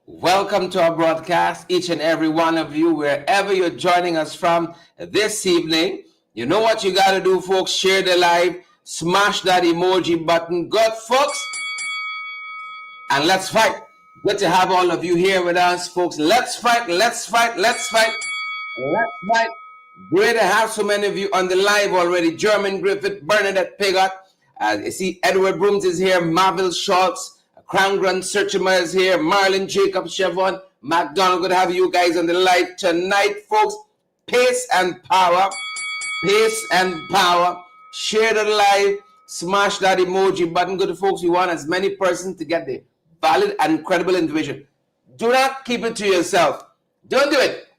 Welcome to our broadcast, each and every one of you, wherever you're joining us from this evening. You know what you got to do, folks. Share the live, smash that emoji button. Good, folks. And let's fight. Good to have all of you here with us, folks. Let's fight, let's fight, let's fight, let's fight. Great to have so many of you on the live already. German Griffith, Bernadette Pigot. You see, Edward Brooms is here, Marvel Schultz, Crown Grand Searchima is here, Marlon Jacob Chevron, McDonald. Good to have you guys on the live tonight, folks. Pace and power. Pace and power. Share the live. Smash that emoji button. Good to folks. We want as many persons to get the valid and credible information. Do not keep it to yourself. Don't do it.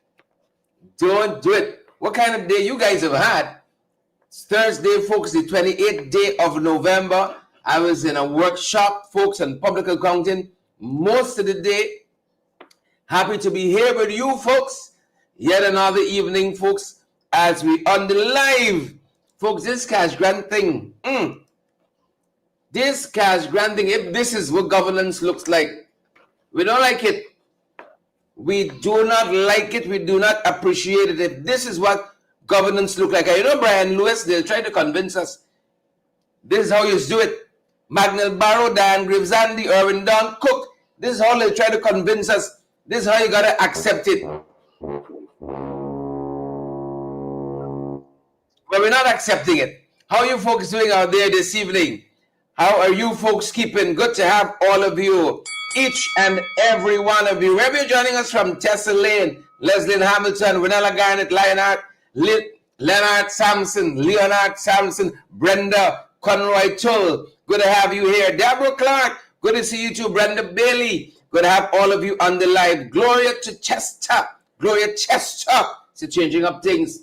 Don't do it. What kind of day you guys have had? It's Thursday, folks, the 28th day of November. I was in a workshop, folks, on public accounting most of the day. Happy to be here with you, folks. Yet another evening, folks, as we on the live. Folks, this cash grant thing. This cash grant thing, if this is what governance looks like, we don't like it. We do not like it. We do not appreciate it. If this is what governance look like. You know, Brian Lewis, they'll try to convince us. This is how you do it. Magnell Barrow, Dan Graves, Andy, Irwin, Don Cook. This is how they try to convince us. This is how you got to accept it. But we're not accepting it. How are you folks doing out there this evening? How are you folks keeping? Good to have all of you. Each and every one of you. Wherever you're joining us from, Tessa Lane, Leslie Hamilton, Renella Garnett, Leonard Sampson, Leonard Sampson, Brenda Conroy Tull. Good to have you here. Deborah Clark, good to see you too. Brenda Bailey, good to have all of you on the live. Gloria Chester. See, changing up things.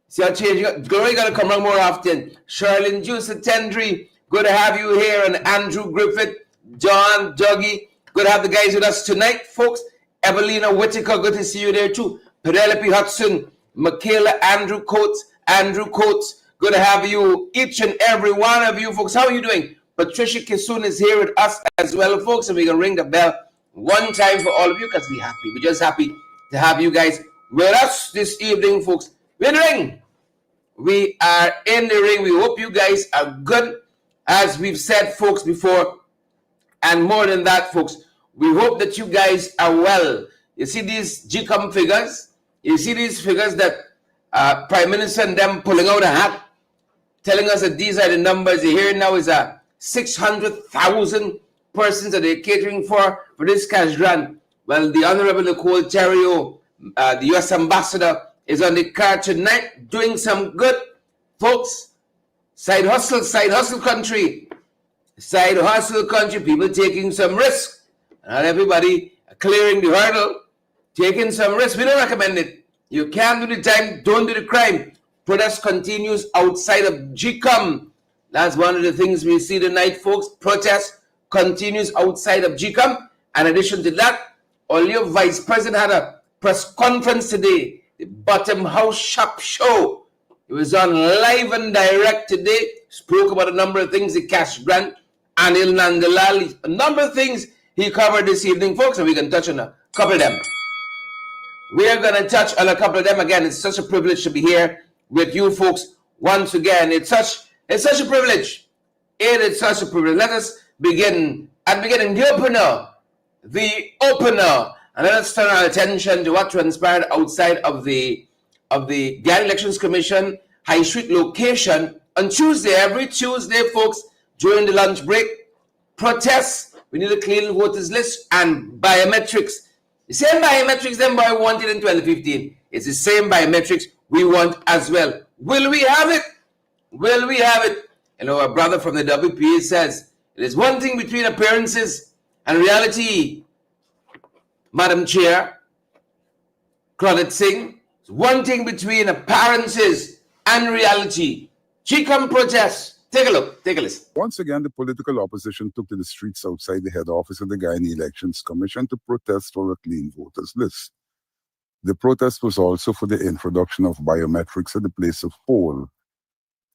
See how changing up. Gloria got to come around more often. Charlene Juice Tendry, good to have you here. And Andrew Griffith, John Dougie. Good to have the guys with us tonight, folks. Evelina Whitaker, good to see you there too. Penelope Hudson, Michaela Andrew Coates, good to have you, each and every one of you, folks. How are you doing? Patricia Kisun is here with us as well, folks, and we can ring the bell one time for all of you because we're happy. We're just happy to have you guys with us this evening, folks. We're in the ring. We are in the ring. We hope you guys are good, as we've said, folks, before. And more than that, folks, we hope that you guys are well. You see these GCOM figures? You see these figures that Prime Minister and them pulling out a hat, telling us that these are the numbers. You hear now is 600,000 persons that they're catering for this cash grant. Well, the Honorable Nicole Terrio, the U.S. Ambassador, is on the card tonight doing some good, folks. Side hustle country. Side hustle country, people taking some risk. Not everybody clearing the hurdle, taking some risk. We don't recommend it. You can't do the time, don't do the crime. Protest continues outside of GCOM. That's one of the things we see tonight, folks. Protest continues outside of GCOM. In addition to that, your Vice President had a press conference today. The Bottom House Shop Show. It was on live and direct today. Spoke about a number of things, the cash grant, Anil Nandalal, a number of things he covered this evening, folks, and we can touch on a couple of them. We are going to touch on a couple of them. Again, it's such a privilege to be here with you folks once again. It's such a privilege. It is such a privilege. Let us begin at the beginning. The opener. And let us turn our attention to what transpired outside of the Ghana Elections Commission High Street location on Tuesday. Every Tuesday, folks, during the lunch break, protests. We need a clean voters list and biometrics. The same biometrics them boy wanted in 2015. It's the same biometrics we want as well. Will we have it? Will we have it? You know, a brother from the WPA says, it is one thing between appearances and reality, Madam Chair, Claudette Singh. It's one thing between appearances and reality. GCOM protests. Take a look. Take a listen. Once again, the political opposition took to the streets outside the head office of the Guyana Elections Commission to protest for a clean voters list. The protest was also for the introduction of biometrics at the place of poll.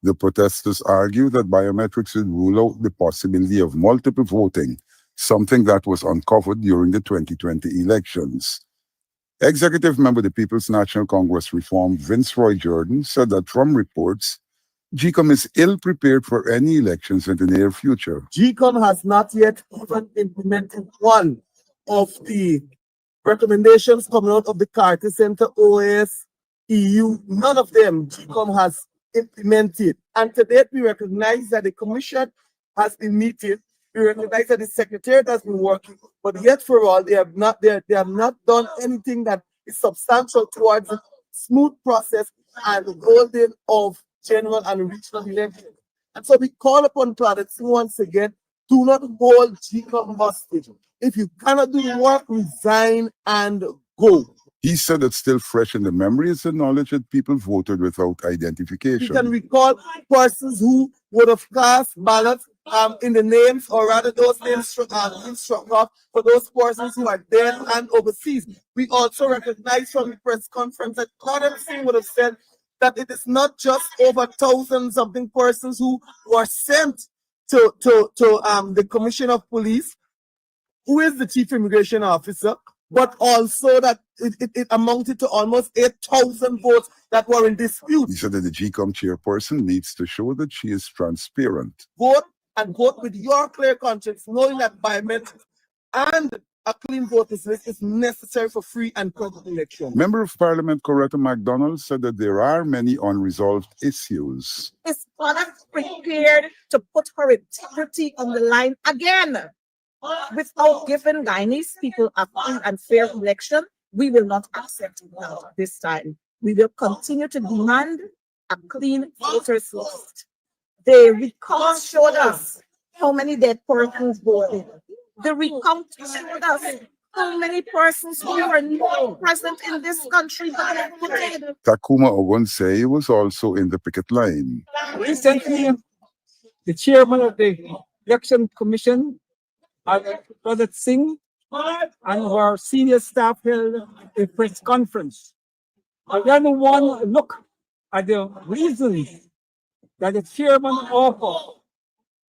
The protesters argue that biometrics would rule out the possibility of multiple voting something that was uncovered during the 2020 elections. Executive member of the People's National Congress Reform, Vince Roy Jordan, said that from reports, GCOM is ill-prepared for any elections in the near future. GCOM has not yet even implemented one of the recommendations coming out of the Carter Center, OAS, EU. None of them GCOM has implemented. And to date, we recognize that the Commission has been meeting. We recognize that the Secretariat has been working, but yet for all, they have not done anything that is substantial towards a smooth process and the holding of general and regional elections. And so we call upon planets once again, do not hold GCOM hostage. If you cannot do the work, resign and go. He said it's still fresh in the memory is the knowledge that people voted without We identification. can recall persons who would have cast ballots in the names, or rather those names struck off for those persons who are dead and overseas. We also recognize from the press conference that Claudette Singh would have said that it is not just over 1,000-something persons who were sent to the Commission of Police, who is the Chief Immigration Officer, but also that it amounted to almost 8,000 votes that were in dispute. He said that the GCOM chairperson needs to show that she is transparent. Vote and vote with your clear conscience, knowing that biometrics and a clean voters list is necessary for free and credible elections. Member of Parliament Coretta MacDonald said that there are many unresolved issues. Is Claudette prepared to put her integrity on the line again? Without giving Guyanese people a free and fair election, we will not accept it now this time. We will continue to demand a clean voters list. The recount showed us how many dead persons voted. The recount showed us how many persons who were not present in this country but voted. Takuma Ogunsei was also in the picket line. Recently, the chairman of the Election Commission, Brother Singh, and our senior staff held a press conference. I then want to look at the reasons that the chairman offered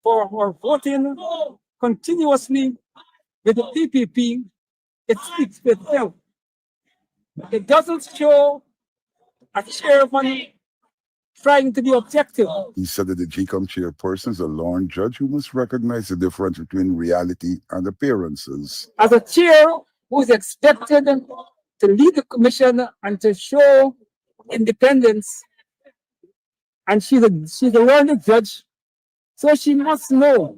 for our voting continuously with the PPP. It speaks for itself. It doesn't show a chairman trying to be objective. He said that the GCOM chairperson is a lone judge who must recognize the difference between reality and appearances. As a chair who is expected to lead the commission and to show independence, and she's a learned judge, so she must know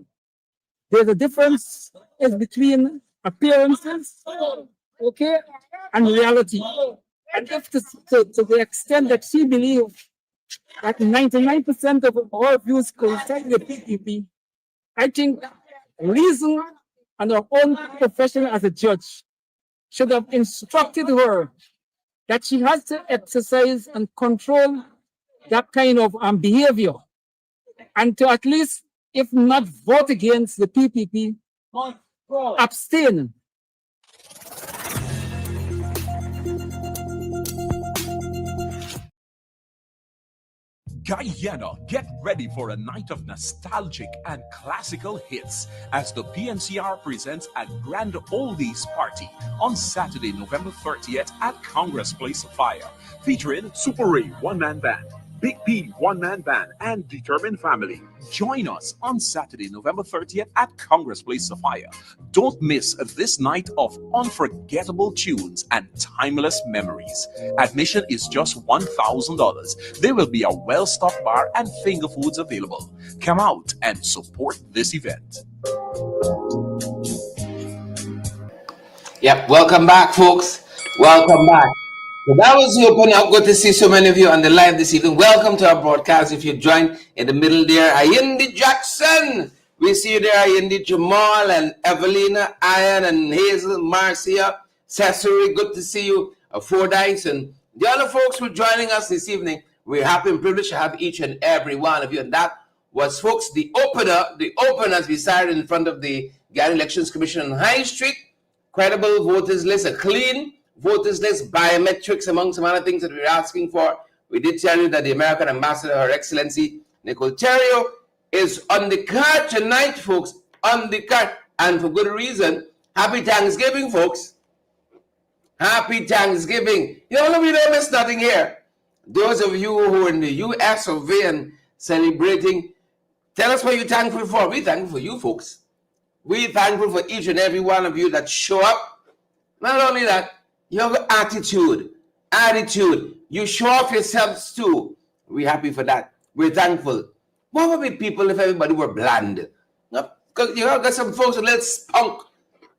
there's a difference is between appearances, okay, and reality. And if to the extent that she believes that 99% of all views coincide with the PPP, I think reason and our own profession as a judge should have instructed her that she has to exercise and control that kind of behavior, and to at least, if not vote against the PPP, abstain. Guyana, get ready for a night of nostalgic and classical hits as the PNCR presents a grand oldies party on Saturday, November 30th at Congress Place Fire, featuring Super Ray one-man band, Big P one-man band, and Determined Family. Join us on Saturday, November 30th at Congress Place Sophia. Don't miss this night of unforgettable tunes and timeless memories. Admission is just $1,000. There will be a well-stocked bar and finger foods available. Come out and support this event. Yep, welcome back, folks. Welcome back. So that was the opening up. Good to see so many of you on the live this evening. Welcome to our broadcast. If you joined in the middle there, Ayindi Jackson. We see you there, Ayindi, Jamal, and Evelina, Ian, and Hazel, Marcia, Cesare. Good to see you, Fordyce, and the other folks who are joining us this evening. We're happy and privileged to have each and every one of you. And that was, folks, the opener as we started in front of the Ghana Elections Commission on High Street. Credible voters list, a clean voters list, biometrics, among some other things that we're asking for. We did tell you that the American Ambassador, Her Excellency Nicole Terrio, is on the card tonight, folks. On the card. and for good reason. Happy Thanksgiving, folks. Happy Thanksgiving. You know, we don't miss nothing here. Those of you who are in the US of A and celebrating, tell us what you're thankful for. We're thankful for you, folks. We're thankful for each and every one of you that show up. Not only that, you have attitude. You show off yourselves too. We're happy for that. We're thankful. What would be people if everybody were bland? Because you got some folks with a little spunk,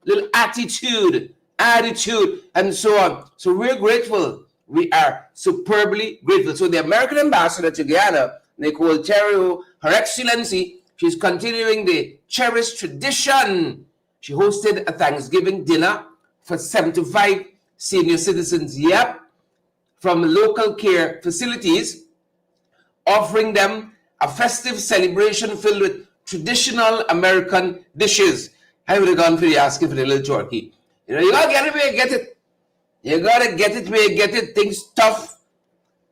little attitude, and so on. So we're grateful. We are superbly grateful. So the American ambassador to Guyana, Nicole Terrio, Her Excellency, she's continuing the cherished tradition. She hosted a Thanksgiving dinner for 75 senior citizens, from local care facilities, offering them a festive celebration filled with traditional American dishes. I would have gone for asking for the little turkey. You know, you gotta get it where you get it. You gotta get it where you get it. Things tough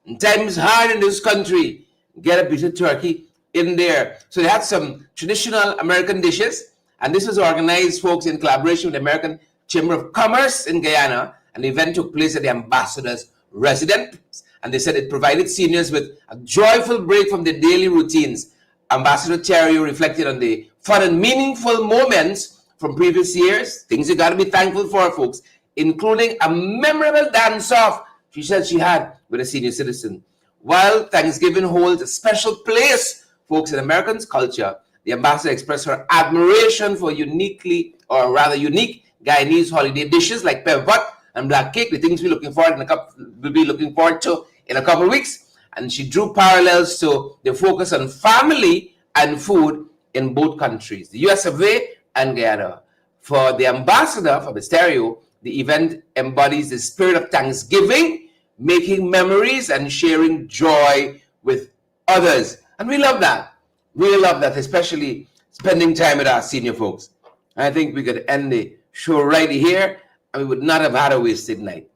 and times hard in this country. Get a bit of turkey in there. So they had some traditional American dishes, and this was organized, folks, in collaboration with the American Chamber of Commerce in Guyana. And the event took place at the ambassador's residence, and they said it provided seniors with a joyful break from their daily routines. Ambassador Terrio reflected on the fun and meaningful moments from previous years, things you got to be thankful for, folks, including a memorable dance-off she said she had with a senior citizen. While Thanksgiving holds a special place, folks, in Americans' culture, the ambassador expressed her admiration for unique Guyanese holiday dishes like pepper pot and black cake, the things we'll be looking forward to in a couple of weeks. And she drew parallels to the focus on family and food in both countries, the US of A and Guyana. For the ambassador, for Ms. Terrio, the event embodies the spirit of Thanksgiving, making memories and sharing joy with others. And we love that. We love that, especially spending time with our senior folks. I think we could end the show right here, and we would not have had a wasted night,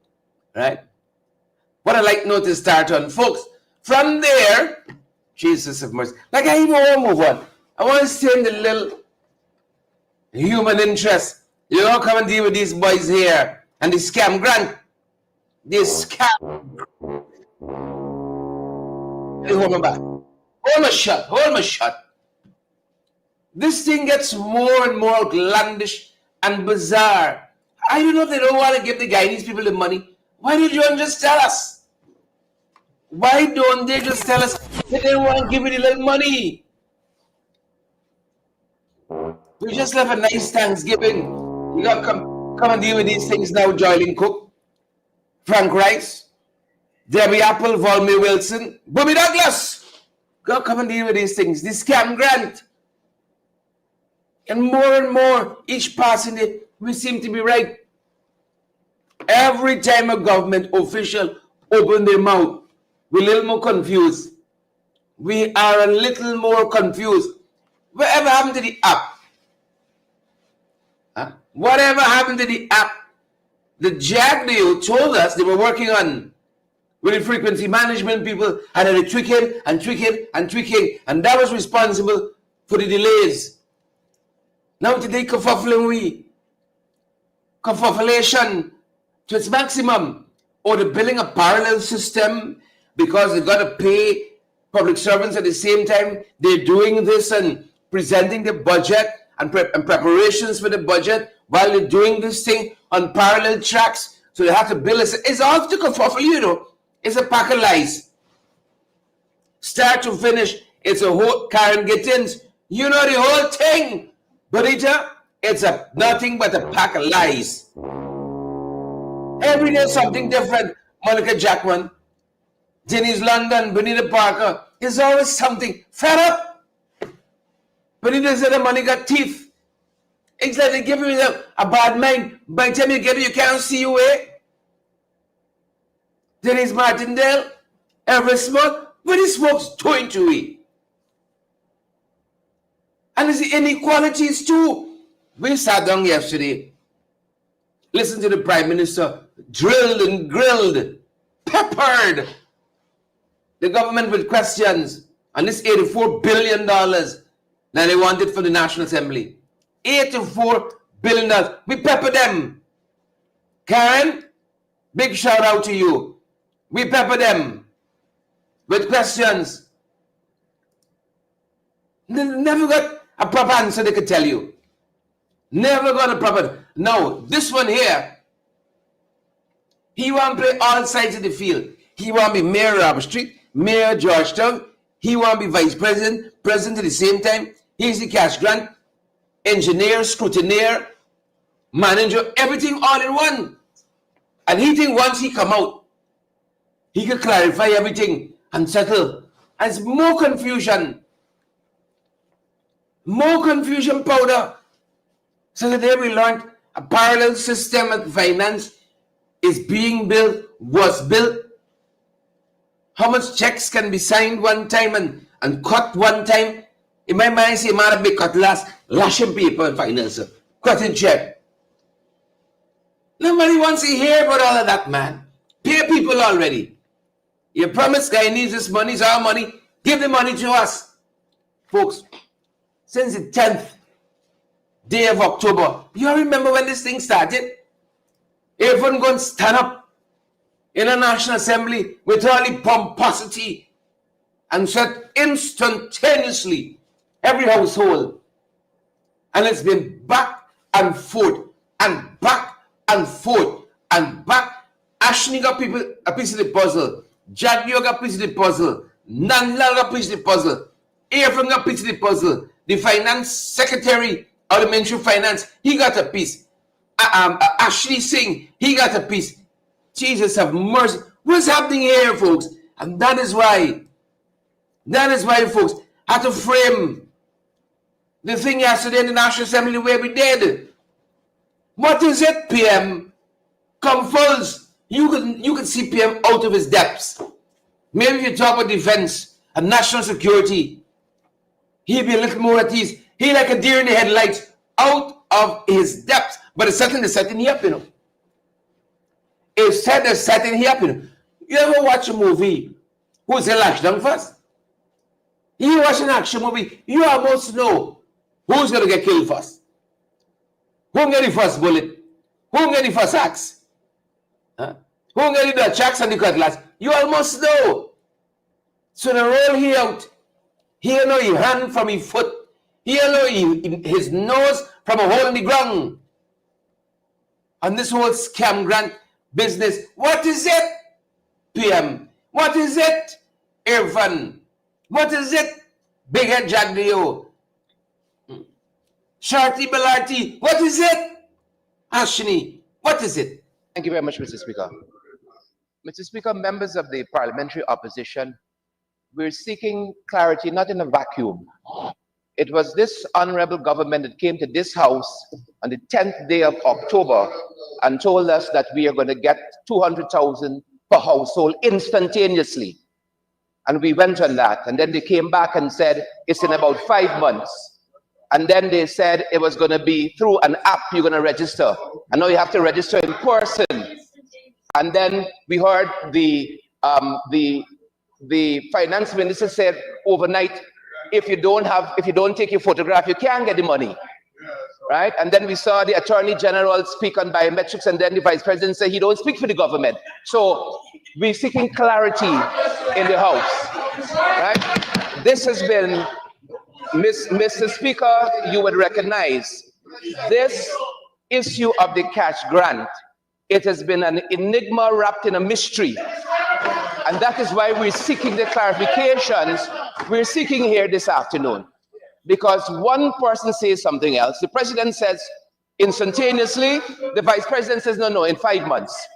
right? What a light note to start on, folks. From there, Jesus of mercy. Like, I even want to move on. I want to stay in the little human interest. You don't come and deal with these boys here and the scam grant. This scam. Hey, hold me back. Hold me shut. This thing gets more and more outlandish and bizarre. I don't know if they don't want to give the Guyanese people the money. Why did you just tell us? Why don't they just tell us they don't want to give you the little money? We just left a nice Thanksgiving. You got to come and deal with these things now, Joylin Cook, Frank Rice, Debbie Apple, Volmy Wilson, Bobby Douglas. Come and deal with these things. This scam grant. And more, each passing day, we seem to be right. Every time a government official opens their mouth, we're a little more confused. We are a little more confused. Whatever happened to the app? Huh? Whatever happened to the app? The JAG deal told us they were working on with the frequency management people, and they were tweaking, and that was responsible for the delays. Now today, kerfuffleation to its maximum, or the building a parallel system because they've got to pay public servants at the same time they're doing this and presenting the budget and preparations for the budget while they're doing this thing on parallel tracks. So they have to build it's all to kerfuffle, you know. It's a pack of lies. Start to finish, it's a whole Karen Gittins. You know the whole thing. Bonita, it's nothing but a pack of lies. Every day something different. Monica Jackman, Denise London, Benita Parker. There's always something. Fed up. Benita said the money got teeth. It's like they give you a bad mind. By the time you get it, you can't see your way. Denise Martindale, every smoke. What is folks doing to it? And it's the inequalities too. We sat down yesterday, listened to the Prime Minister, drilled and grilled, peppered the government with questions on this $84 billion that they wanted for the National Assembly. $84 billion. We pepper them. Karen, big shout out to you. We pepper them with questions. Never got a proper answer they could tell you. Never got a proper. No, this one here, he want to play all sides of the field. He want to be mayor of Robert Street, mayor of Georgetown. He want to be vice president, president at the same time. He's the cash grant, engineer, scrutineer, manager, everything all in one. And he think once he come out, he can clarify everything and settle. And it's more confusion. More confusion powder. So today we learned a parallel system of finance is being built, was built. How much checks can be signed one time and cut one time? In my mind, say, man, a big cut lashing people in finance. Cutting check. Nobody wants to hear about all of that, man. Pay people already. You promise guy needs this money, it's our money. Give the money to us. Folks, since the 10th day of October, you all remember when this thing started? Everyone going to stand up in a National Assembly with all the pomposity and said instantaneously every household. And it's been back and forth and back and forth and back. Ashni got people a piece of the puzzle. Jadvio got a piece of the puzzle. Nanla got a piece of the puzzle. Everyone got a piece of the puzzle. The finance secretary of the Ministry of Finance, he got a piece. Ashley Singh, he got a piece. Jesus have mercy. What's happening here, folks? And that is why, folks, had to frame the thing yesterday in the National Assembly the way we did. What is it, PM? Come falls. You can see PM out of his depths. Maybe if you talk about defense and national security, he'd be a little more at ease. He like a deer in the headlights, out of his depths. But it's setting he up, you know. It's setting he up, you know. You ever watch a movie who's a lash down first? You watch an action movie, you almost know who's going to get killed first. Who get the first bullet? Who get the first axe? Huh? Who get the chucks and the cutlass? You almost know. So the roll he out. He know his hand from his foot. He know his nose from a hole in the ground. And this whole scam grant business, what is it, PM? What is it, Irfan? What is it, Big Head Jagdio? Sharti Balarti, what is it? Ashni, what is it? Thank you very much, Mr. Speaker. Mr. Speaker, members of the parliamentary opposition, we're seeking clarity not in a vacuum. It was this honorable government that came to this house on the 10th day of October and told us that we are going to get 200,000 per household instantaneously. And we went on that. And then they came back and said, it's in about 5 months. And then they said it was going to be through an app you're going to register. And now you have to register in person. And then we heard the finance minister said overnight, if you don't take your photograph, you can't get the money, right? And then we saw the Attorney General speak on biometrics, and then the Vice President said he don't speak for the government. So we're seeking clarity in the House, right? This has been, Mr. Speaker, you would recognize this issue of the cash grant. It has been an enigma wrapped in a mystery. And that is why we're seeking the clarifications we're seeking here this afternoon. Because one person says something else, the president says instantaneously, the vice president says no, in 5 months.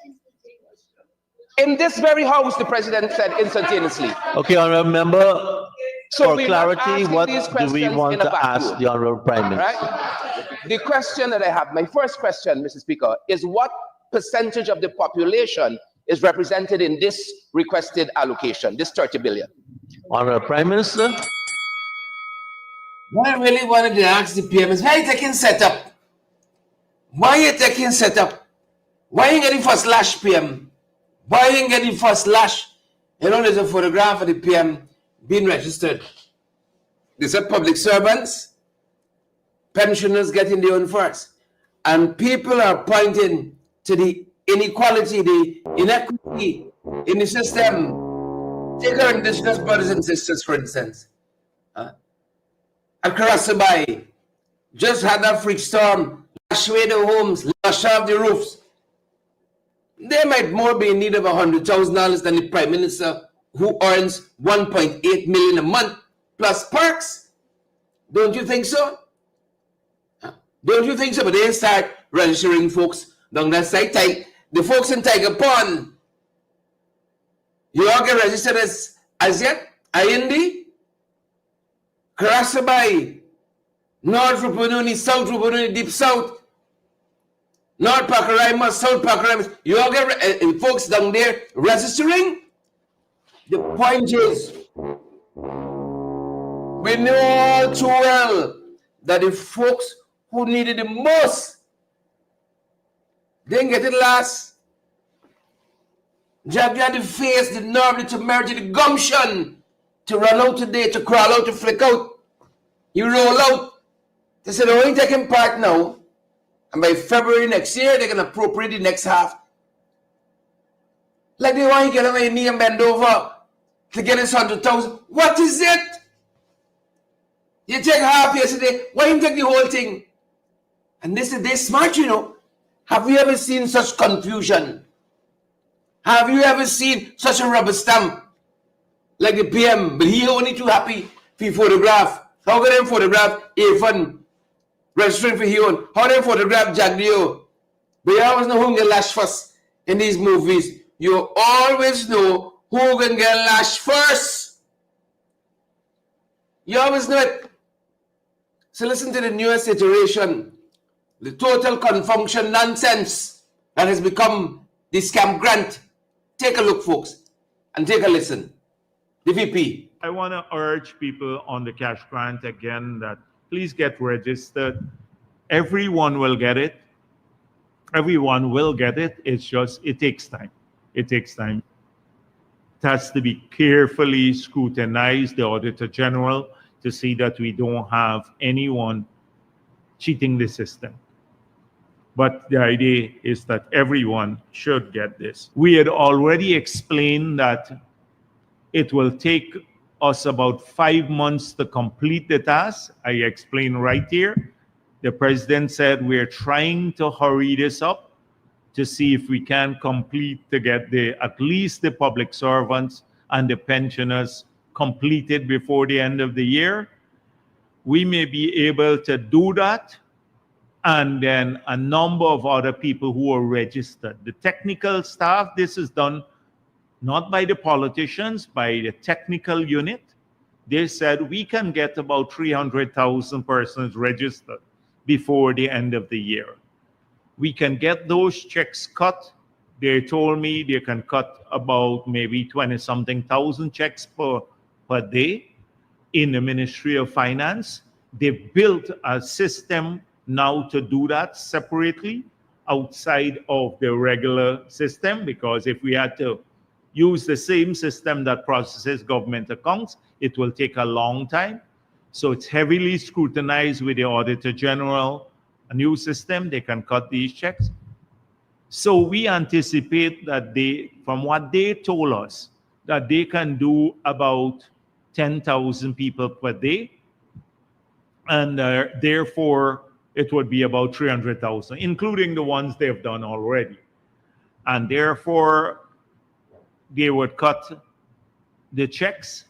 In this very house, the president said instantaneously. Okay, honorable member, So for clarity, what do we want to ask the honorable prime minister? Right? The question that I have, my first question, Mr. Speaker, is what percentage of the population is represented in this requested allocation, this 30 billion? Honorable Prime Minister. What I really wanted to ask the PM is, why are you taking setup? Why are you taking setup? Why are you getting first lash, PM? Why are you getting first lash? You know, there's a photograph of the PM being registered. These are public servants pensioners getting their own first. And people are pointing to the inequality, the inequity in the system. Take our indigenous brothers and sisters, for instance. At Karasabai, just had that freak storm, lash away the homes, lash off the roofs. They might more be in need of $100,000 than the Prime Minister, who earns $1.8 million a month plus perks. Don't you think so? Don't you think so? But they start registering folks down that side. The folks in Tiger Pond, you all get registered as yet? IND? Karasabai, North Rupununi, South Rupununi, Deep South, North Pakarima, South Pakarima. You all get folks down there registering? The point is, we know all too well that the folks who needed the most didn't get it last. You had the face, the nerve, the temerity, the gumption to run out today, to crawl out, to flick out. You roll out. They said, oh, ain't taking part now. And by February next year, they're going to appropriate the next half. Like they want you to get on your knee and bend over to get this 100,000. What is it? You take half yesterday, why you take the whole thing? And they said, they're smart, you know. Have you ever seen such confusion? Have you ever seen such a rubber stamp? Like the PM, but he only too happy for photograph. How can they photograph Avon registering for Heon? How they photograph Jagdio? But you always know who can get lashed first in these movies. You always know who can get lashed first. You always know it. So listen to the newest iteration, the total confunction nonsense that has become the scam grant. Take a look, folks, and take a listen. The VP. I want to urge people on the cash grant again that please get registered. Everyone will get it. Everyone will get it. It's just, it takes time. It takes time. It has to be carefully scrutinized, the Auditor General, to see that we don't have anyone cheating the system. But the idea is that everyone should get this. We had already explained that it will take us about 5 months to complete the task. I explained right here. The president said we're trying to hurry this up to see if we can complete to get at least the public servants and the pensioners completed before the end of the year. We may be able to do that, and then a number of other people who are registered. The technical staff, this is done not by the politicians, by the technical unit. They said we can get about 300,000 persons registered before the end of the year. We can get those checks cut. They told me they can cut about maybe 20-something thousand checks per day in the Ministry of Finance. They built a system now to do that separately outside of the regular system, because if we had to use the same system that processes government accounts, it will take a long time. So it's heavily scrutinized with the Auditor General, a new system, they can cut these checks. So we anticipate that from what they told us, that they can do about 10,000 people per day. And therefore, it would be about 300,000, including the ones they've done already. And therefore, they would cut the checks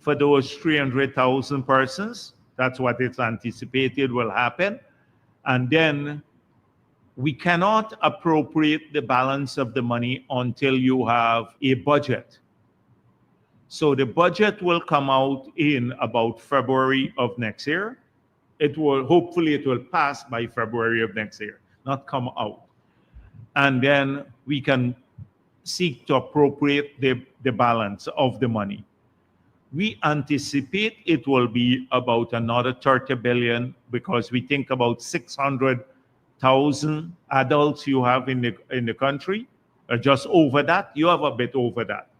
for those 300,000 persons. That's what it's anticipated will happen. And then we cannot appropriate the balance of the money until you have a budget. So the budget will come out in about February of next year. Hopefully it will pass by February of next year, not come out. And then we can seek to appropriate the balance of the money. We anticipate it will be about another 30 billion, because we think about 600,000 adults you have in the country, or just over that. You have a bit over that.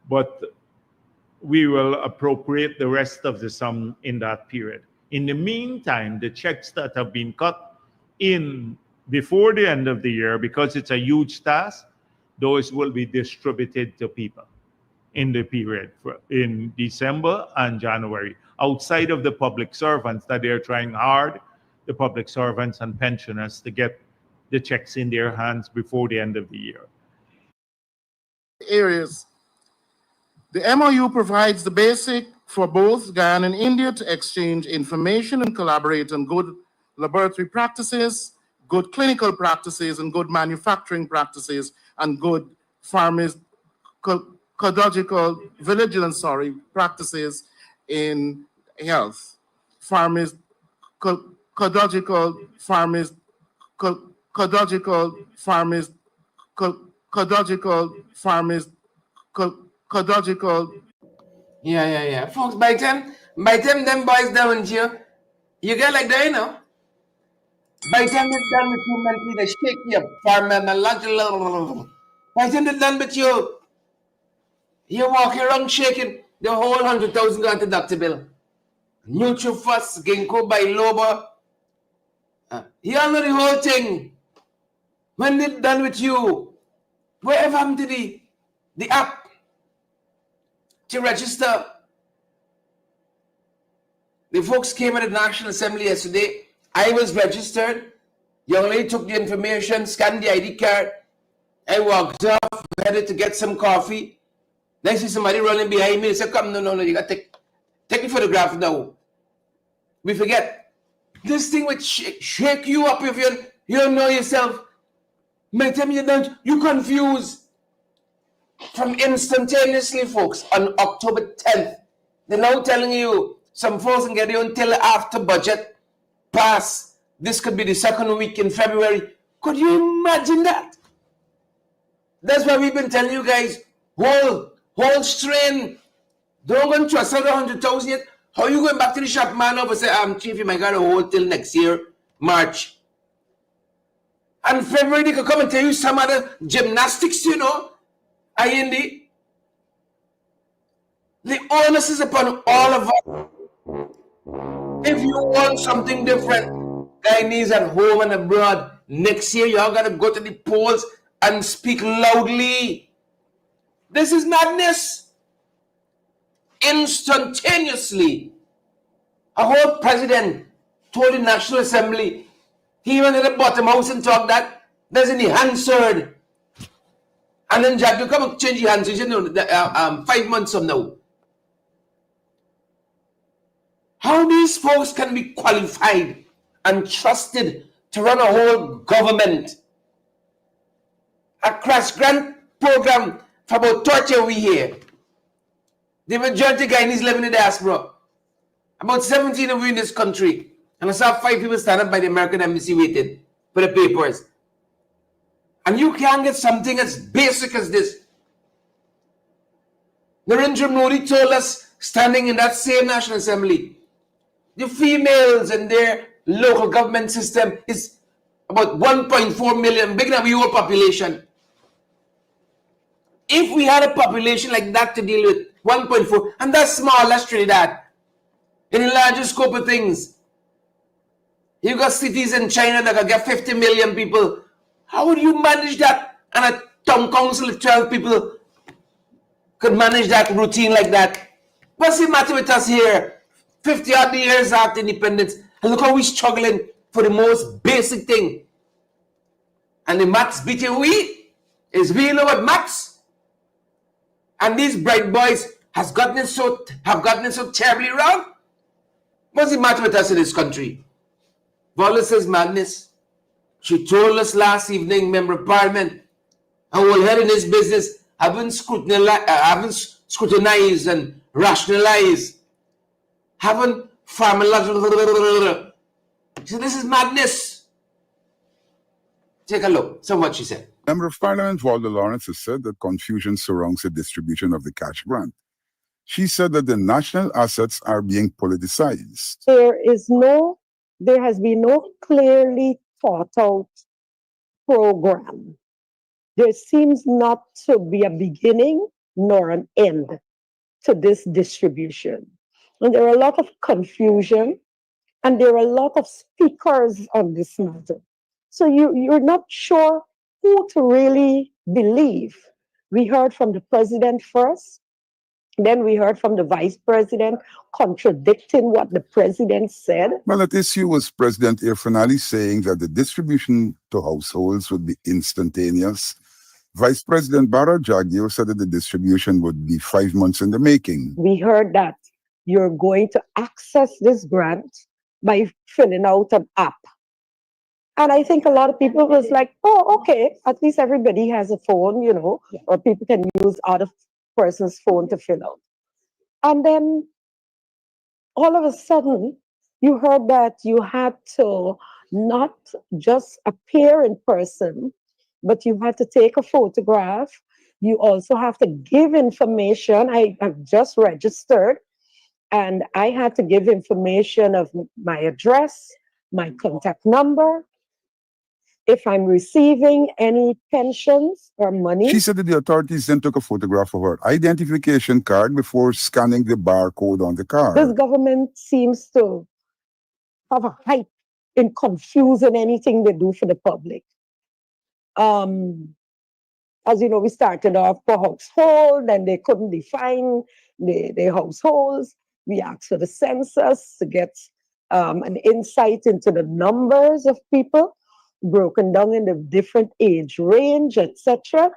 But we will appropriate the rest of the sum in that period. In the meantime, the checks that have been cut in before the end of the year, because it's a huge task, those will be distributed to people in the period in December and January, outside of the public servants that they're trying hard, the public servants and pensioners, to get the checks in their hands before the end of the year. Areas. The MOU provides the basic for both Guyana and India to exchange information and collaborate on good laboratory practices, good clinical practices, and good manufacturing practices, and good pharmacological vigilance, practices in health. Pharmacological Yeah. Folks, by time them boys down here, you get like that, you know. By the time they're done with you, mentally, they shake you up, pharmacological. By the time they're done with you, you're walking around shaking the whole 100,000 gone to Dr. Bill. Nutrifus, Ginkgo biloba. You know the whole thing. When they're done with you, wherever happened to the app to register? The folks came at the National Assembly yesterday. I was registered. Young lady took the information, scanned the ID card. I walked off, headed to get some coffee. Then I see somebody running behind me. They said, come, no, you got to take the photograph now. We forget. This thing would shake you up if you don't know yourself. By the time you're done, you confused. From instantaneously, folks, on October 10th, they're now telling you some folks can get you until after budget pass. This could be the second week in February. Could you imagine that? That's why we've been telling you guys, hold strain. Don't go and trust another 100,000 yet. How are you going back to the shop man up and say, Chief, you might got to hold till next year, March. And February, they could come and tell you some other gymnastics, you know. IND. The onus is upon all of us. If you want something different, Guyanese at home and abroad, next year you all got to go to the polls and speak loudly. This is madness. Instantaneously, a whole president told the National Assembly, he went to the bottom house and talked that there's any answered. And then Jack, you come and change your answers, 5 months from now. How these folks can be qualified and trusted to run a whole government? A crash grant program for about 30 we here. The majority of Guyanese live in the diaspora. About 17 of you in this country. And I saw 5 people stand up by the American Embassy waiting for the papers. And you can't get something as basic as this. Narendra Modi told us, standing in that same National Assembly, the females in their local government system is about 1.4 million, bigger than our population. If we had a population like that to deal with, 1.4, and that's small, that's Trinidad. In the larger scope of things, you got cities in China that can get 50 million people. How would you manage that? And a town council of 12 people could manage that routine like that. What's the matter with us here? 50 odd years after independence, and look how we're struggling for the most basic thing. And the maths beating we is we know what maths. And these bright boys have gotten it so terribly wrong. What's the matter with us in this country? Wallace is madness. She told us last evening, Member of Parliament, our whole head in this business haven't scrutinized and rationalized, haven't formalized. So this is madness. Take a look. So what she said. Member of Parliament Waldo Lawrence has said that confusion surrounds the distribution of the cash grant. She said that the national assets are being politicized. There has been no clearly thought out program. There seems not to be a beginning nor an end to this distribution. And there are a lot of confusion And there are a lot of speakers on this matter. So you're not sure who to really believe. We heard from the president first, then we heard from the vice president contradicting what the president said. Well, at issue was President Irfan Ali saying that the distribution to households would be instantaneous. Vice President Bara Jagdeo said that the distribution would be 5 months in the making. We heard that you're going to access this grant by filling out an app. And I think a lot of people was like, oh, okay, at least everybody has a phone, you know, or people can use other person's phone to fill out. And then all of a sudden, you heard that you had to not just appear in person, but you had to take a photograph. You also have to give information. I have just registered, and I had to give information of my address, my contact number, if I'm receiving any pensions or money. She said that the authorities then took a photograph of her identification card before scanning the barcode on the card. This government seems to have a hype in confusing anything they do for the public. As you know, we started off per household and they couldn't define the households. We asked for the census to get an insight into the numbers of people broken down in the different age range, etc.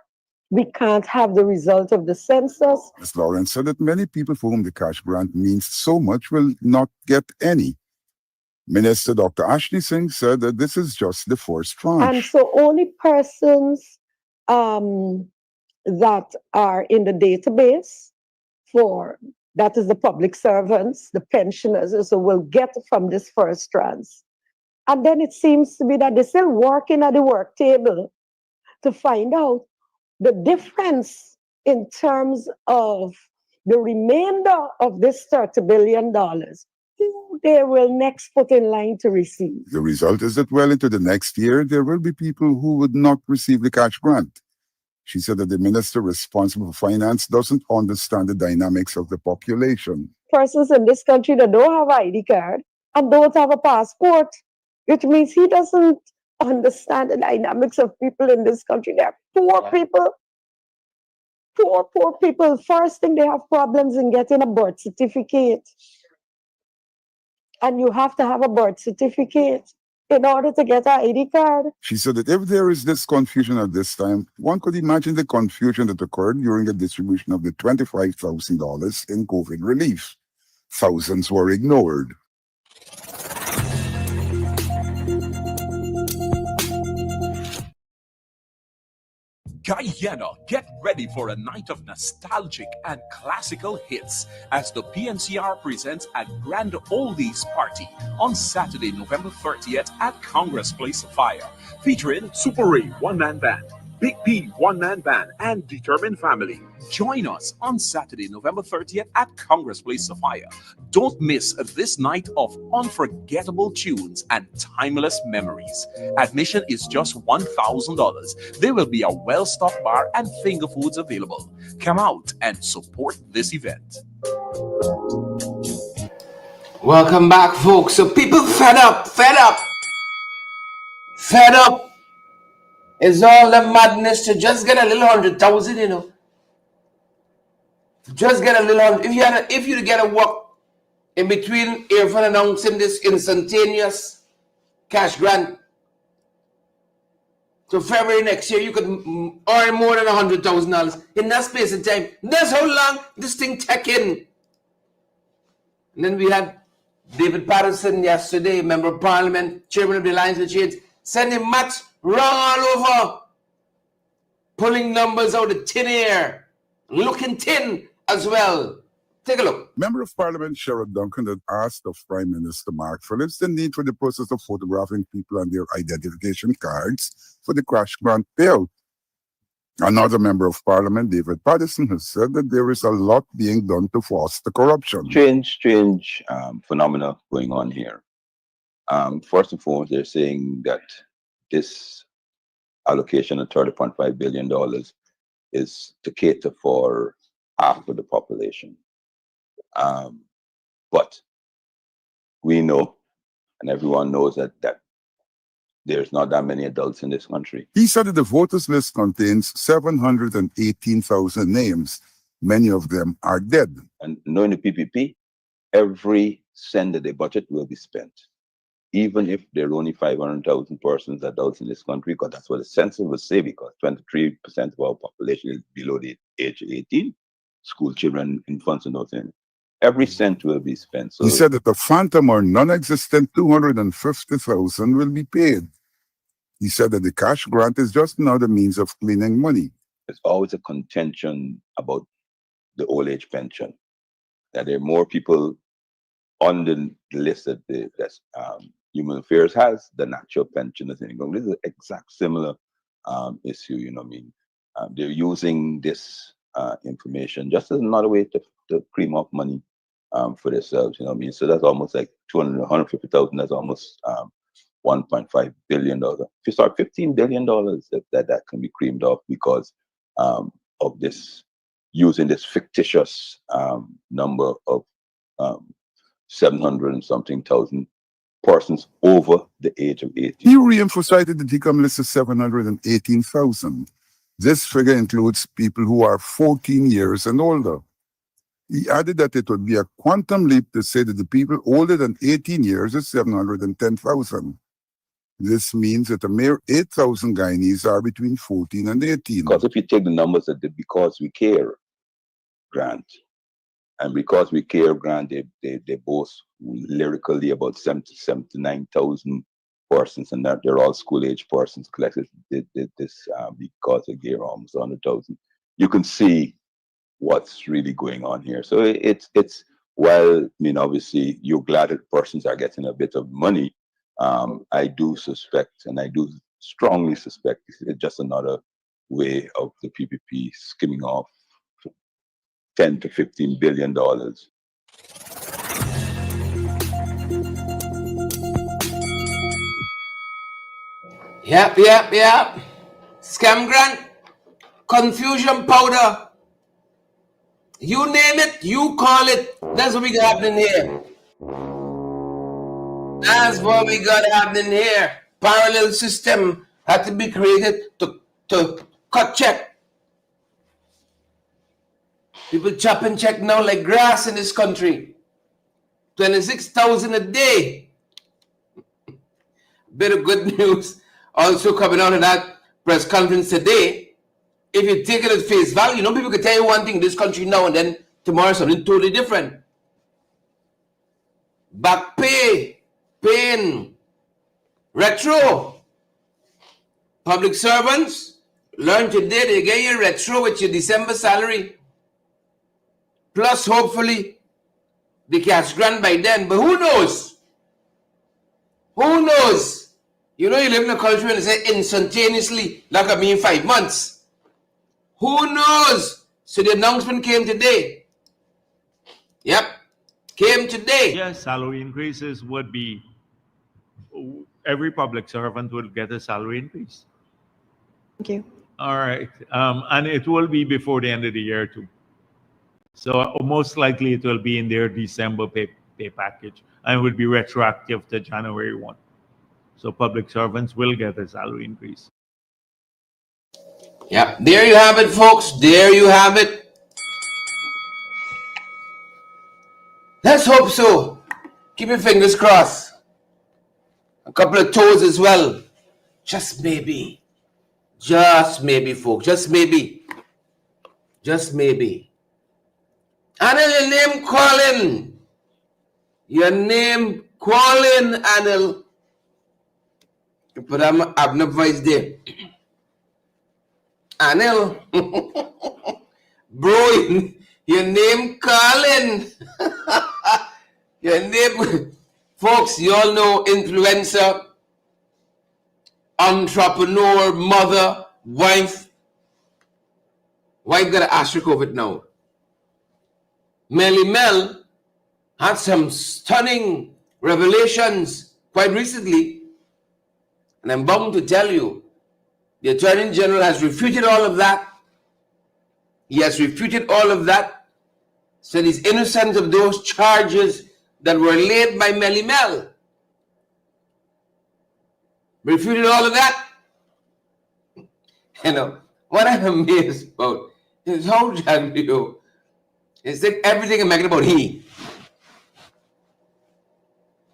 We can't have the result of the census. Ms. Lawrence said that many people for whom the cash grant means so much will not get any. Minister Dr. Ashley Singh said that this is just the first tranche. And so only persons that are in the database for, that is the public servants, the pensioners, so will get from this first tranche. And then it seems to be that they're still working at the work table to find out the difference in terms of the remainder of this $30 billion, who they will next put in line to receive. The result is that well into the next year, there will be people who would not receive the cash grant. She said that the minister responsible for finance doesn't understand the dynamics of the population. Persons in this country that don't have an ID card and don't have a passport, which means he doesn't understand the dynamics of people in this country. They are poor people. Poor people. First thing, they have problems in getting a birth certificate. And you have to have a birth certificate in order to get an ID card. She said that if there is this confusion at this time, one could imagine the confusion that occurred during the distribution of the $25,000 in COVID relief. Thousands were ignored. Guyana, get ready for a night of nostalgic and classical hits as the PNCR presents a grand oldies party on Saturday, November 30th at Congress Place Fire, featuring Super Ray one-man band, Big P one-man band, and Determined Family. Join us on Saturday, November 30th at Congress Place Fire. Don't miss this night of unforgettable tunes and timeless memories. Admission is just $1,000. There will be a well-stocked bar and finger foods available. Come out and support this event. Welcome back, folks. So people fed up is all the madness to just get a little 100,000, you know. Just get a little, if you get a work in between Irfan announcing this instantaneous cash grant to February next year, you could earn more than $100,000 in that space of time. That's how long this thing taking. And then we had David Patterson yesterday, Member of Parliament, Chairman of the Alliance of Trades, sending maths wrong all over, pulling numbers out of thin air, looking thin as well. Take a look. Member of Parliament Sherrod Duncan had asked of Prime Minister Mark Phillips the need for the process of photographing people and their identification cards for the cash grant payout. Another Member of Parliament, David Patterson, has said that there is a lot being done to foster corruption. Strange phenomena going on here. First and foremost, they're saying that this allocation of $30.5 billion is to cater for half of the population. But we know And everyone knows that there's not that many adults in this country. He said that the voters list contains 718,000 names. Many of them are dead. And knowing the PPP, every cent that they budget will be spent. Even if there are only 500,000 persons, adults in this country, because that's what the census will say, because 23% of our population is below the age of 18, school children, infants, and those things. Every cent will be spent. So he said that the phantom or non-existent 250,000 will be paid. He said that the cash grant is just another means of cleaning money. there's always a contention about the old age pension, that there are more people on the list that Human Affairs has than actual pensioners in England. This is an exact similar issue, you know what I mean? They're using this information just as another way to cream up money for themselves, you know what I mean? So that's almost like 150,000, that's almost $1.5 billion. If you start $15 billion, that can be creamed off because of this, using this fictitious number of 700 and something thousand persons over the age of 18. He re-emphasized that the decom list is 718,000. This figure includes people who are 14 years and older. He added that it would be a quantum leap to say that the people older than 18 years is 710,000. This means that a mere 8,000 Guyanese are between 14 and 18. Because if you take the numbers that the Because We Care grant, and Because We Care grant, they boast lyrically about 79,000 persons, and that they're all school-age persons collected. This Because We Care almost 100,000. You can see what's really going on here. So it's well, I mean, obviously you're glad that persons are getting a bit of money. I do suspect, and I do strongly suspect, it's just another way of the PPP skimming off $10 to $15 billion. Yep. Scam grant, confusion powder. You name it, you call it. That's what we got happening here. That's what we got happening here. Parallel system had to be created to cut check. People chopping check now like grass in this country. 26,000 a day. Bit of good news also coming out of that press conference today. If you take it at face value, you know, people can tell you one thing in this country now and then tomorrow something totally different. Back pay, paying, retro. Public servants, learn today they get your retro with your December salary. Plus, hopefully, the cash grant by then. But who knows? Who knows? You know, you live in a country and they say instantaneously, that could mean 5 months. Who knows? So the announcement came today. Yep, came today. Yes, salary increases would be, every public servant will get a salary increase. Thank you. All right, and it will be before the end of the year too. So most likely it will be in their December pay package and will be retroactive to January 1. So public servants will get a salary increase. Yeah, there you have it, folks. There you have it. Let's hope so. Keep your fingers crossed. A couple of toes as well. Just maybe. Just maybe, folks. Just maybe. Just maybe. Anil, your name calling. Your name calling, Anil. But I'm have no voice there. Anil. Bro, your name calling. Your name. Folks, you all know influencer, entrepreneur, mother, wife. Wife got an asterisk over it now. Melly Mel had some stunning revelations quite recently. And I'm bound to tell you, the Attorney General has refuted all of that. He has refuted all of that. Said he's innocent of those charges that were laid by Melly Mel. refuted all of that. You know, what I'm amazed about is how John Dio is take everything and make it about he.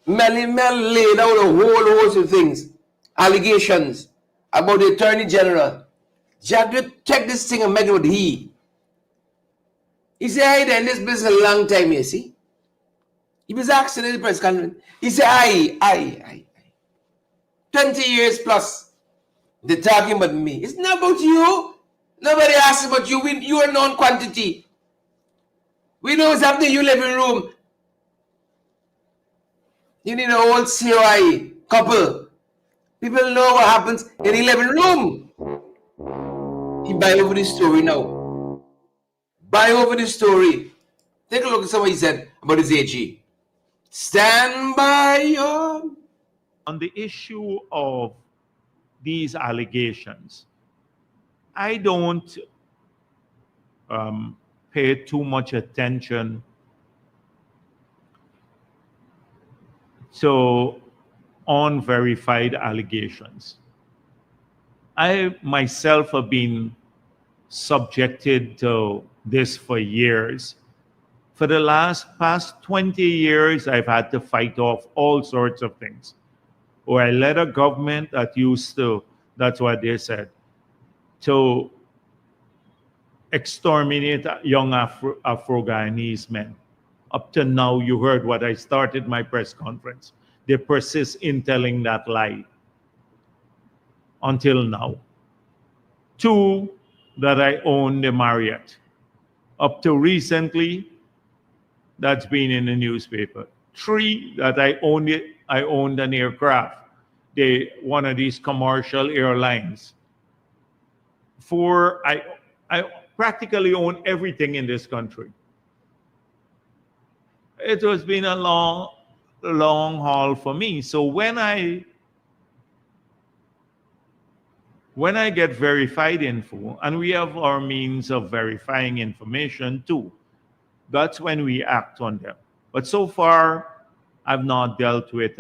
Melly Mel laid out a whole host of things, allegations about the Attorney General. Jack, you take this thing and make it about he. He said, I done this business a long time, you see. He was asking in the press conference. He said, I. 20 years plus. They're talking about me. It's not about you. Nobody asks about you. You are known quantity. We know what's happening in your living room. You need a whole COI couple. People know what happens in the living room. He buy over the story now. Buy over the story. Take a look at what he said about his AG. Stand by your... On the issue of these allegations, I don't pay too much attention to unverified allegations. I myself have been subjected to this for years. For the past 20 years, I've had to fight off all sorts of things. Or I led a government that used to, that's what they said, to exterminate young Afro-Guyanese men. Up to now, you heard what I started my press conference. They persist in telling that lie. Until now. 2, that I own the Marriott. Up to recently, that's been in the newspaper. 3, that I owned an aircraft, one of these commercial airlines. 4, I practically own everything in this country. It has been a long haul for me. So when I get verified info, and we have our means of verifying information too, that's when we act on them. But so far, I've not dealt with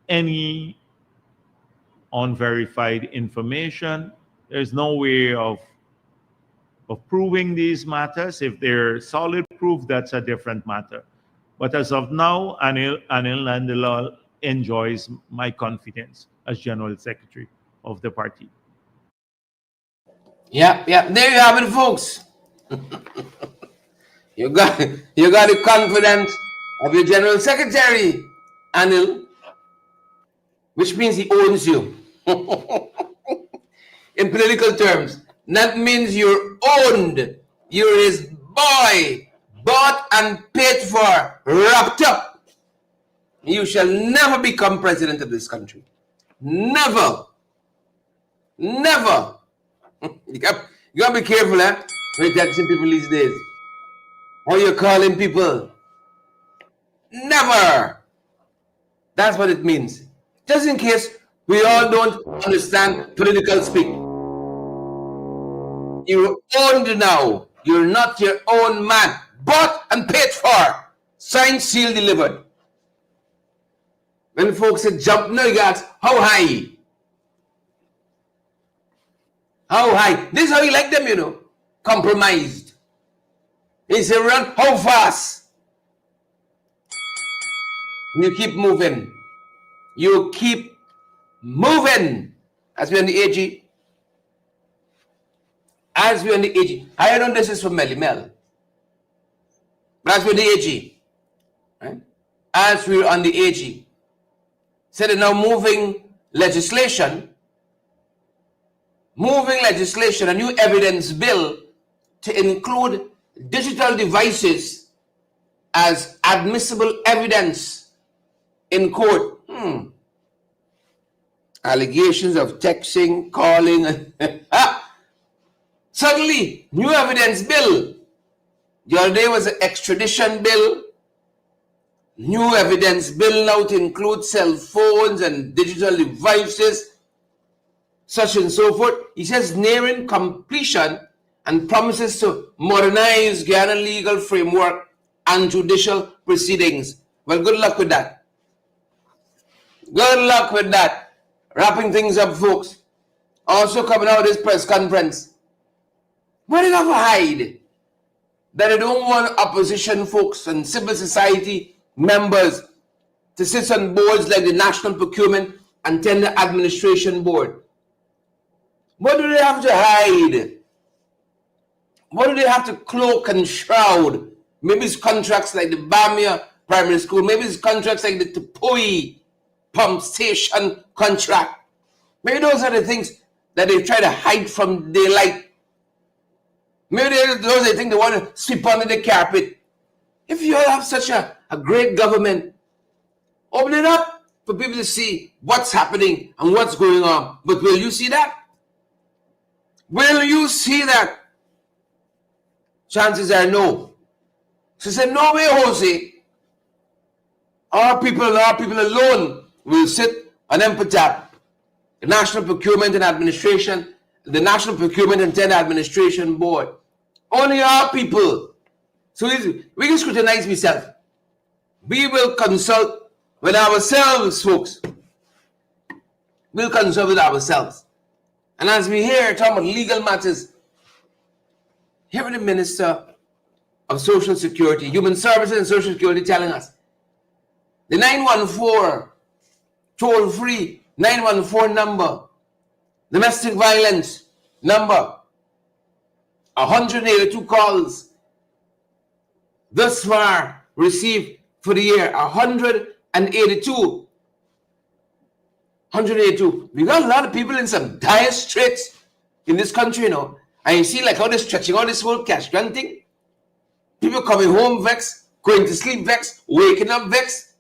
any unverified information. There's no way of proving these matters. If they're solid proof, that's a different matter. But as of now, Anil Nandalal enjoys my confidence as General Secretary of the party. Yeah, there you have it, folks. You got the confidence of your General Secretary, Anil, which means he owns you. In political terms, that means you're owned. You're his boy, bought and paid for, wrapped up. You shall never become president of this country. Never. Never. You gotta be careful, when you're texting people these days. Or you're calling people. Never. That's what it means. Just in case we all don't understand political speak. You're owned now. You're not your own man. Bought and paid for. Signed, sealed, delivered. When folks say jump, no, you ask, how high? How high? This is how you like them, compromised. He said, run, how fast? And you keep moving. You keep moving. As we're on the AG. As we're on the AG. I don't know this is for Melly Mel. But as we're on the AG. Right? As we're on the AG. So they're now moving legislation, a new evidence bill to include digital devices as admissible evidence in court. Allegations of texting, calling. Suddenly, new evidence bill. The other day was an extradition bill. New evidence bill now to include cell phones and digital devices, such and so forth. He says nearing completion and promises to modernize Guyana legal framework and judicial proceedings. Well, good luck with that. Good luck with that. wrapping things up, folks. Also coming out of this press conference. What did I hide? That they don't want opposition folks and civil society members to sit on boards like the National Procurement and Tender Administration Board. What do they have to hide? What do they have to cloak and shroud? Maybe it's contracts like the Bamia Primary School. Maybe it's contracts like the Tupui Pump Station contract. Maybe those are the things that they try to hide from daylight. Maybe those they think they want to sweep under the carpet. If you have such a great government, open it up for people to see what's happening and what's going on. But will you see that? Will you see that? Chances are no. So say, no way, Jose. Our people alone will sit on Empatap, the National Procurement and Administration, the National Procurement and Tender Administration Board. Only our people. So we can scrutinize ourselves. We will consult with ourselves, folks. We'll consult with ourselves. And as we hear talking about legal matters, here the Minister of Social Security, Human Services and Social Security telling us the 914 toll-free 914 number, domestic violence number, 182 calls thus far received for the year. 182. We got a lot of people in some dire straits in this country, you know. And you see like how they're stretching out this whole cash grant thing. People coming home vexed, going to sleep vexed, waking up vexed.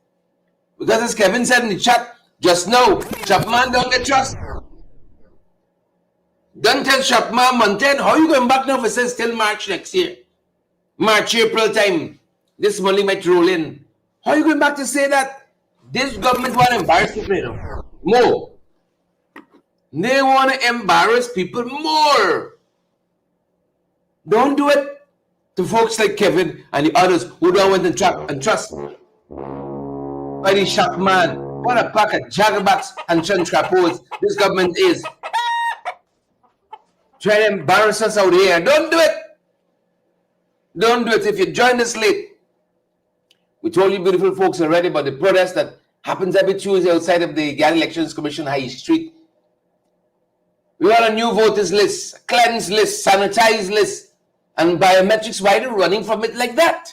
Because as Kevin said in the chat just now, Chapman don't get trust. Don't tell Chapman Mountain, how you going back now for says till March next year? March, April time. This money might roll in. How are you going back to say that? This government want to embarrass people, you know. More. They want to embarrass people more. Don't do it to folks like Kevin and the others who don't want to trust. By the Chapman, what a pack of jagabacks and chantrapos this government is. Try to embarrass us out here. Don't do it. Don't do it. If you joined us late, we told you beautiful folks already about the protest that happens every Tuesday outside of the Ghana Elections Commission High Street. We got a new voters list, a cleansed list, sanitized list, and biometrics. Why are you running from it like that?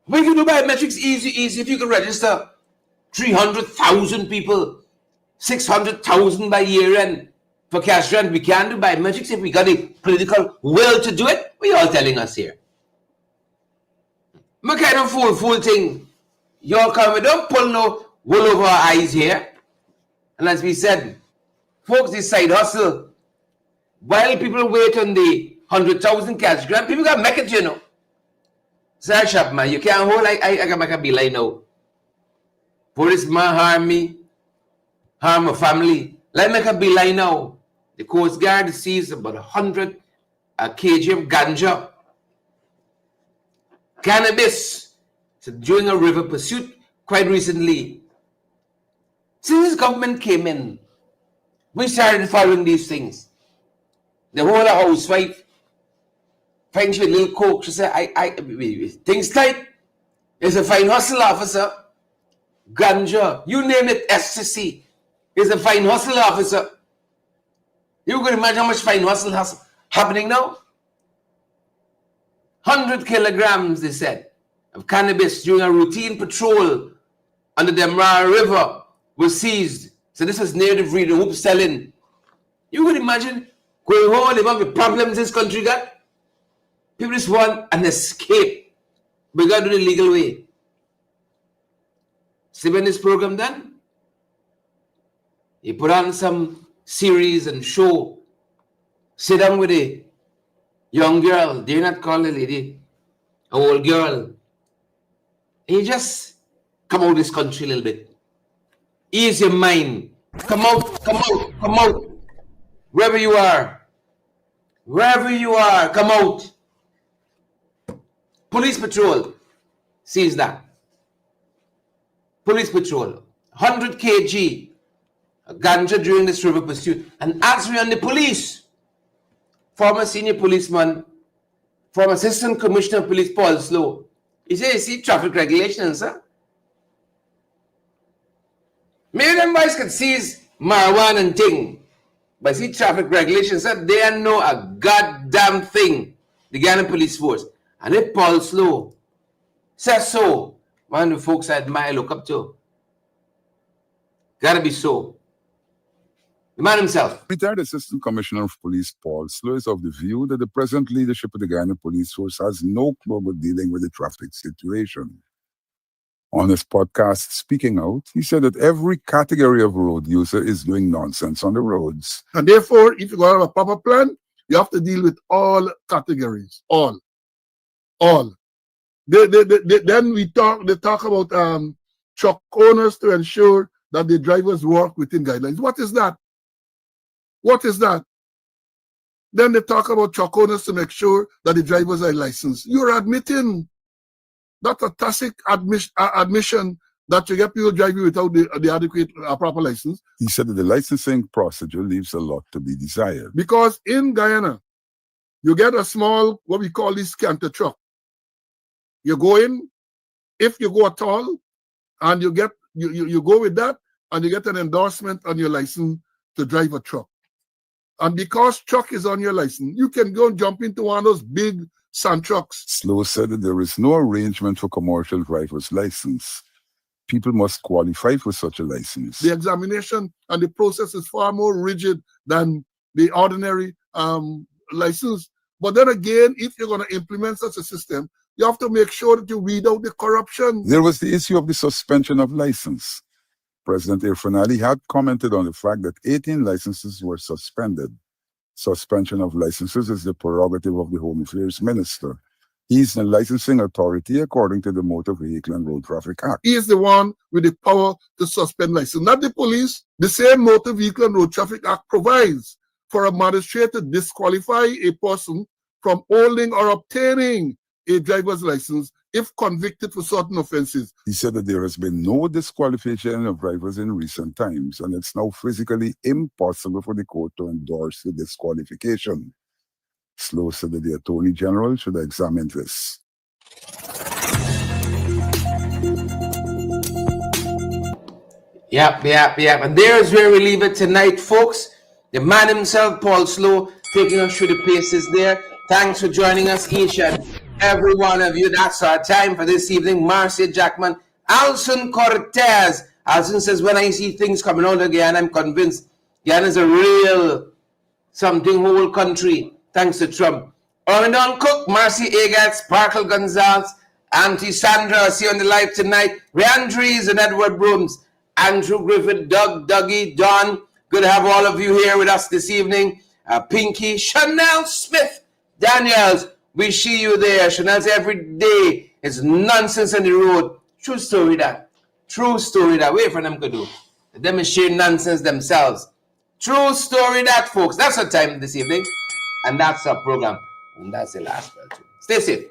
We can do biometrics easy. If you can register 300,000 people, 600,000 by year end for cash grant, we can do biometrics if we got the political will to do it. We all telling us here. My kind of fool thing. Y'all come, don't pull no wool over our eyes here. And as we said, folks, this side hustle, while people wait on the 100,000 cash grant, people got to make it, you know. Sir Chapman, you can't hold I can make a bill I know. Policeman harm me, harm my family. Let me make a bill I know. The Coast Guard seized about 100 kg of ganja. Cannabis. So during a river pursuit quite recently. Since this government came in, we started following these things. The whole housewife finds with little coke. She said, things tight. Is a fine hustle officer. Ganja, you name it, SCC. Is a fine hustle officer. You can imagine how much fine hustle has happening now? 100 kilograms, they said, of cannabis during a routine patrol on the Demra River was seized. So this was native reading, whoop selling. You could imagine going home, the amount of problems this country got. People just want an escape. We got to do the legal way. See when this program done? You put on some series and show. Sit down with a young girl. They're not called a lady. An old girl. And you just come out of this country a little bit. Ease your mind. Come out. Wherever you are, come out. Police patrol sees that. Police patrol, 100 kg a ganja during this river pursuit. And answering on the police, former senior policeman, former assistant commissioner of police Paul Slow, he said, you see traffic regulations, sir. Maybe them boys could seize marijuana and thing, but see traffic regulations, sir, they don't know a goddamn thing, the Ghana police force. And if Paul Slow says so, one of the folks I admire, look up to. Gotta be so. The man himself. Retired Assistant Commissioner of Police Paul Slow is of the view that the present leadership of the Ghana Police Force has no clue about dealing with the traffic situation. On his podcast, Speaking Out, he said that every category of road user is doing nonsense on the roads. And therefore, if you're going to have a proper plan, you have to deal with all categories. All. Then they talk about truck owners to ensure that the drivers work within guidelines. What is that? Then they talk about truck owners to make sure that the drivers are licensed. You're admitting that's a tacit admission that you get people driving without the adequate proper license. He said that the licensing procedure leaves a lot to be desired. Because in Guyana, you get a small, what we call this canter truck. You go in, if you go at all, and you go with that, and you get an endorsement on your license to drive a truck. And because truck is on your license, you can go and jump into one of those big sand trucks. Slow said that there is no arrangement for commercial driver's license. People must qualify for such a license. The examination and the process is far more rigid than the ordinary license. But then again, if you're going to implement such a system, you have to make sure that you weed out the corruption. There was the issue of the suspension of license. President Irfan Ali had commented on the fact that 18 licenses were suspended. Suspension of licenses is the prerogative of the Home Affairs Minister. He is the licensing authority according to the Motor Vehicle and Road Traffic Act. He is the one with the power to suspend license, not the police. The same Motor Vehicle and Road Traffic Act provides for a magistrate to disqualify a person from holding or obtaining a driver's license if convicted for certain offenses. He said that there has been no disqualification of drivers in recent times, and it's now physically impossible for the court to endorse the disqualification. Slow said that the Attorney General should examine this. Yep. And there's where we leave it tonight, folks. The man himself, Paul Slow, taking us through the paces there. Thanks for joining us, each and every one of you. That's our time for this evening. Marcia Jackman, Alson Cortez. Alson says, when I see things coming out again, I'm convinced Guyana is a real something whole country, thanks to Trump. Orindon Cook, Marcy Agat, Sparkle Gonzalez, Auntie Sandra, see you on the live tonight. Reandries and Edward Brooms, Andrew Griffith, Dougie, Don. Good to have all of you here with us this evening. Pinky, Chanel Smith, Daniels, we see you there. Chanel's every day is nonsense on the road. True story that. Wait for them to do. Them is share nonsense themselves. True story that, folks. That's our time this evening. And that's our program. And that's the last bell too. Stay safe.